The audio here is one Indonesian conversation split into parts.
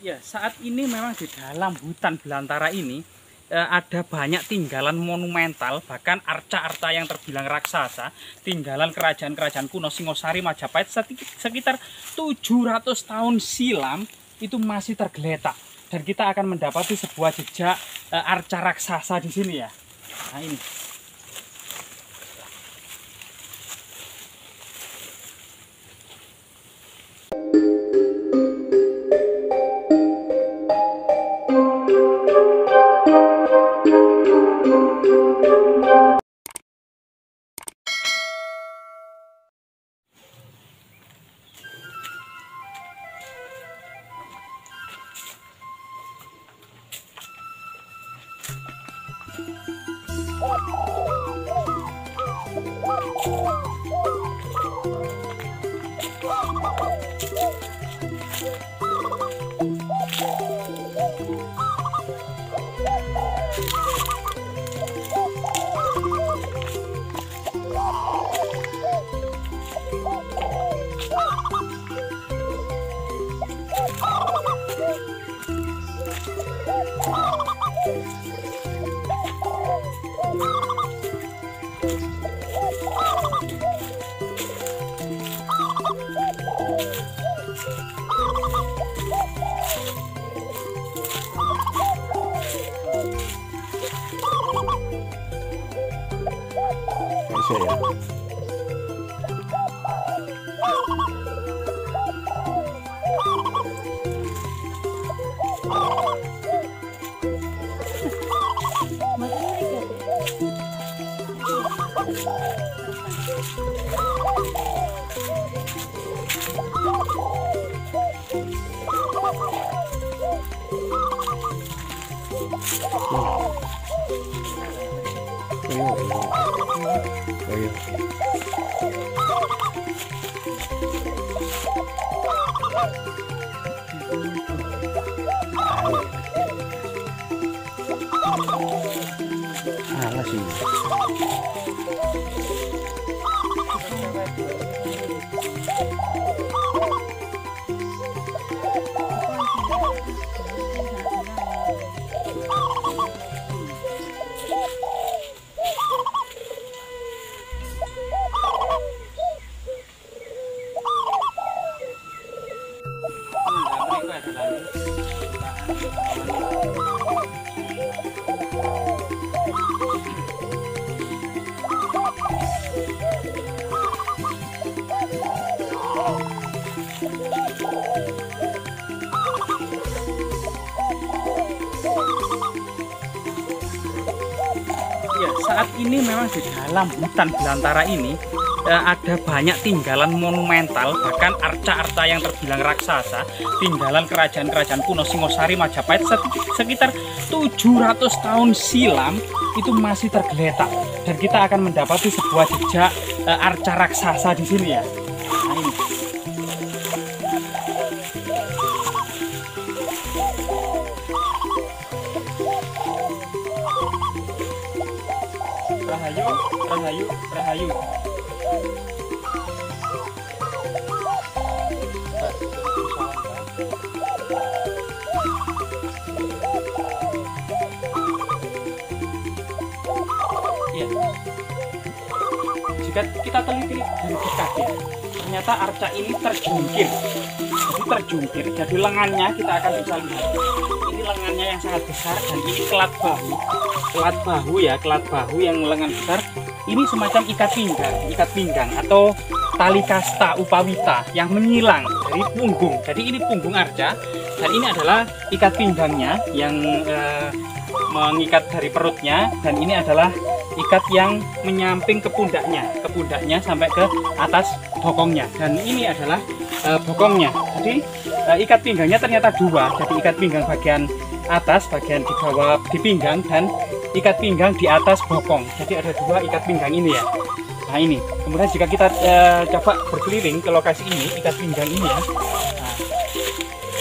Ya, saat ini memang di dalam hutan belantara ini ada banyak tinggalan monumental, bahkan arca-arca yang terbilang raksasa, tinggalan kerajaan-kerajaan kuno Singosari, Majapahit sekitar 700 tahun silam itu masih tergeletak. Dan kita akan mendapati sebuah jejak arca raksasa di sini ya. Nah ini. Ya. Salah sih. Ya, saat ini memang di dalam hutan belantara ini ada banyak tinggalan monumental, bahkan arca-arca yang terbilang raksasa, tinggalan kerajaan-kerajaan kuno Singosari, Majapahit sekitar 700 tahun silam itu masih tergeletak. Dan kita akan mendapati sebuah jejak arca raksasa di sini ya. Nah ini. Rahayu, rahayu, rahayu. Ya. Jika kita teliti dari dekat ya, ternyata arca ini terjungkir. Jadi lengannya kita akan bisa lihat. Ini lengannya yang sangat besar dan ini kelat bahu yang lengan besar. Ini semacam ikat pinggang atau tali kasta upawita yang menyilang dari punggung. Jadi ini punggung arca dan ini adalah ikat pinggangnya yang mengikat dari perutnya, dan ini adalah ikat yang menyamping ke pundaknya sampai ke atas bokongnya, dan ini adalah bokongnya. Jadi ikat pinggangnya ternyata dua, jadi ikat pinggang bagian atas, bagian di bawah di pinggang, dan ikat pinggang di atas bokong. Jadi ada dua ikat pinggang ini ya. Nah ini, kemudian jika kita coba berkeliling ke lokasi ini, ikat pinggang ini ya, nah,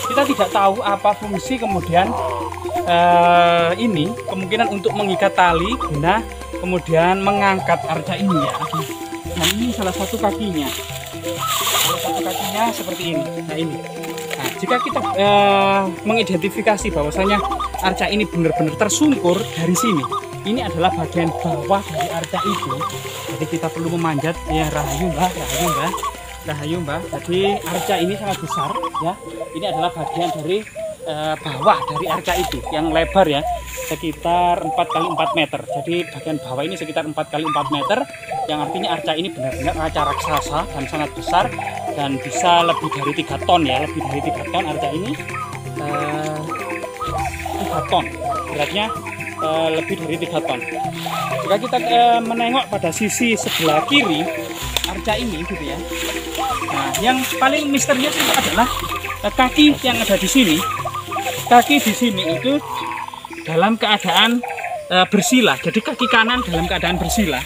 kita tidak tahu apa fungsi kemudian ini kemungkinan untuk mengikat tali guna kemudian mengangkat arca ini ya. Nah ini salah satu kakinya seperti ini. Nah ini. Nah jika kita mengidentifikasi bahwasanya arca ini benar-benar tersungkur dari sini, ini adalah bagian bawah dari arca itu. Jadi kita perlu memanjat ya. Rahayu mbah, rahayu mbah, rahayu mbah. Jadi arca ini sangat besar ya. Ini adalah bagian dari bawah dari arca itu yang lebar ya, sekitar 4 kali 4 meter. Jadi bagian bawah ini sekitar 4 kali 4 meter, yang artinya arca ini benar-benar arca raksasa dan sangat besar dan bisa lebih dari 3 ton ya, lebih dari 3 ton arca ini. 3 ton beratnya, lebih dari 3 ton. Jika kita menengok pada sisi sebelah kiri arca ini gitu ya. Nah, yang paling misterius itu adalah kaki yang ada di sini. Kaki di sini itu dalam keadaan bersila. Jadi kaki kanan dalam keadaan bersila.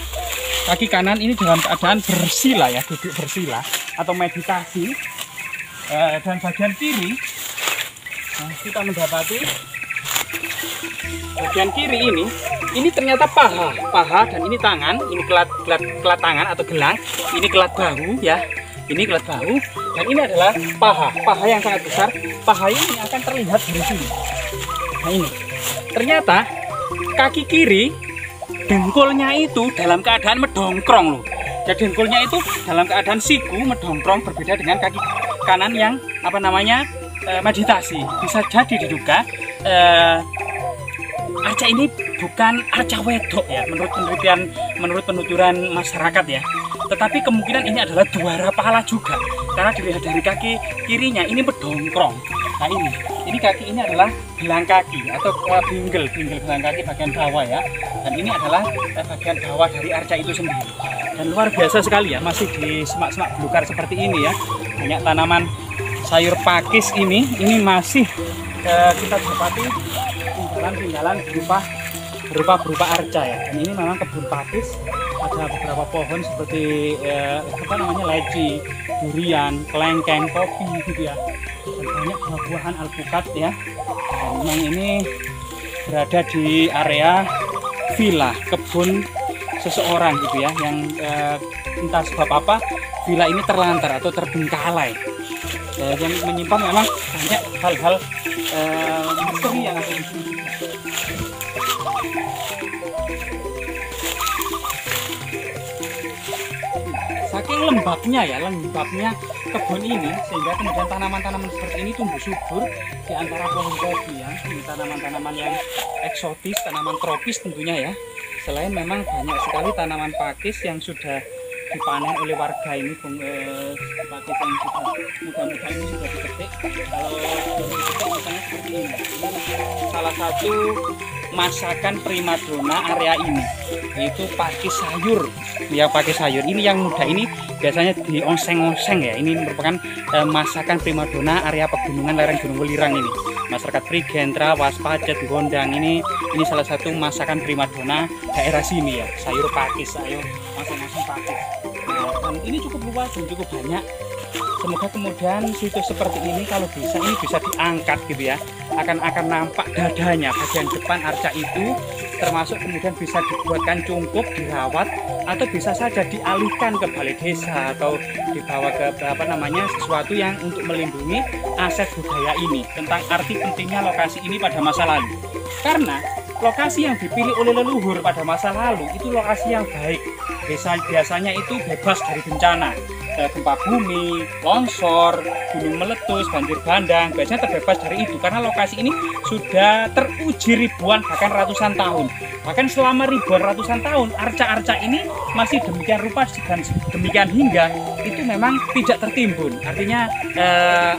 Kaki kanan ini dalam keadaan bersila ya, duduk bersila atau meditasi. Dan bagian kiri, nah, kita mendapati bagian kiri ini ternyata paha dan ini tangan, ini kelat tangan atau gelang, ini kelat bahu ya. Ini kelat bahu dan ini adalah paha yang sangat besar. Paha ini akan terlihat dari sini. Nah ini, ternyata kaki kiri dengkulnya itu dalam keadaan mendongkrong loh. Jadi dengkulnya itu dalam keadaan siku mendongkrong, berbeda dengan kaki kanan yang meditasi. Bisa jadi diduga arca ini bukan arca wedok ya, menurut penuturan masyarakat ya. Tetapi kemungkinan ini adalah duara pala juga, karena dilihat dari kaki kirinya ini mendongkrong. Nah ini kaki ini adalah gelang kaki atau binggel gelang kaki bagian bawah ya. Dan ini adalah bagian bawah dari arca itu sendiri. Dan luar biasa sekali ya, masih di semak-semak belukar seperti ini ya. Banyak tanaman sayur pakis ini masih kita dapati tinggalan berupa arca ya. Dan ini memang kebun pakis, ada beberapa pohon seperti leci, durian, kelengkeng, kopi gitu ya. Dan banyak buah-buahan alpukat ya. Dan memang ini berada di area villa, kebun seseorang gitu ya, yang entah sebab apa villa ini terlantar atau terbengkalai. Yang menyimpan memang banyak hal-hal misteri yang ada di sini. Saking lembabnya kebun ini, sehingga kemudian tanaman-tanaman seperti ini tumbuh subur di antara pohon kopi ya. Ini tanaman-tanaman yang eksotis, tanaman tropis tentunya ya. Selain memang banyak sekali tanaman pakis yang sudah dipanen oleh warga ini, pakis yang sudah muda-muda ini sudah dipetik. Kalau belum dipetik misalnya seperti ini. Ini salah satu masakan primadona area ini, yaitu pakis sayur ya. Pakis sayur ini yang muda ini biasanya dioseng-oseng ya. Ini merupakan masakan primadona area pegunungan lereng Gunung Welirang ini. Masyarakat Prigen, Trawas, Pacet, Gondang ini salah satu masakan primadona daerah sini ya. Sayur pakis, sayur oseng-oseng pakis. Nah, dan ini cukup luas dan cukup banyak. Semoga kemudian situs seperti ini kalau bisa diangkat gitu ya. Akan nampak dadanya bagian depan arca itu, termasuk kemudian bisa dibuatkan cungkup, dirawat, atau bisa saja dialihkan ke balai desa atau dibawa ke sesuatu yang untuk melindungi aset budaya ini. Tentang arti pentingnya lokasi ini pada masa lalu, karena lokasi yang dipilih oleh leluhur pada masa lalu itu lokasi yang baik. Biasanya itu bebas dari bencana, gempa bumi, longsor, gunung meletus, banjir bandang, biasanya terbebas dari itu karena lokasi ini sudah teruji ribuan bahkan ratusan tahun. Bahkan selama ribuan ratusan tahun arca-arca ini masih demikian rupa dan demikian hingga itu memang tidak tertimbun. Artinya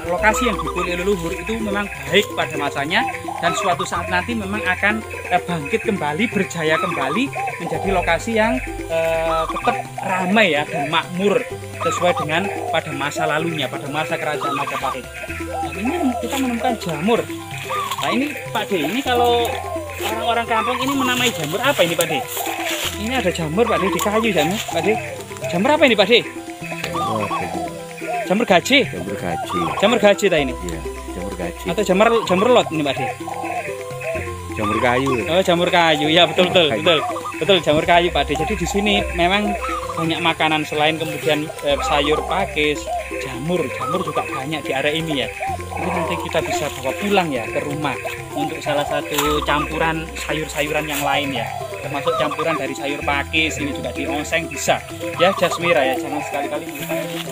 lokasi yang dipilih leluhur itu memang baik pada masanya dan suatu saat nanti memang akan bangkit kembali, berjaya kembali menjadi lokasi yang tetap ramai ya dan makmur sesuai dengan pada masa lalunya, pada masa kerajaan Majapahit. Dan ini kita menemukan jamur. Nah ini Pak D, ini kalau orang-orang kampung ini menamai jamur apa ini Pak D? Ini ada jamur Pak D di kayu jamur Pak D. Jamur apa ini Pak D? Jamur gaji. Jamur gaji. Jamur gaji ta ini? Iya, jamur gaji. Atau jamur lot ini Pak D? Jamur kayu. Oh, jamur kayu. Ya, betul jamur kayu Pak D. Jadi di sini memang banyak makanan selain kemudian sayur pakis, jamur juga banyak di area ini ya. ini nanti kita bisa bawa pulang ya ke rumah untuk salah satu campuran sayur-sayuran yang lain ya, termasuk campuran dari sayur pakis ini juga dioseng bisa ya, Jasmira ya, jangan sekali-kali melupakan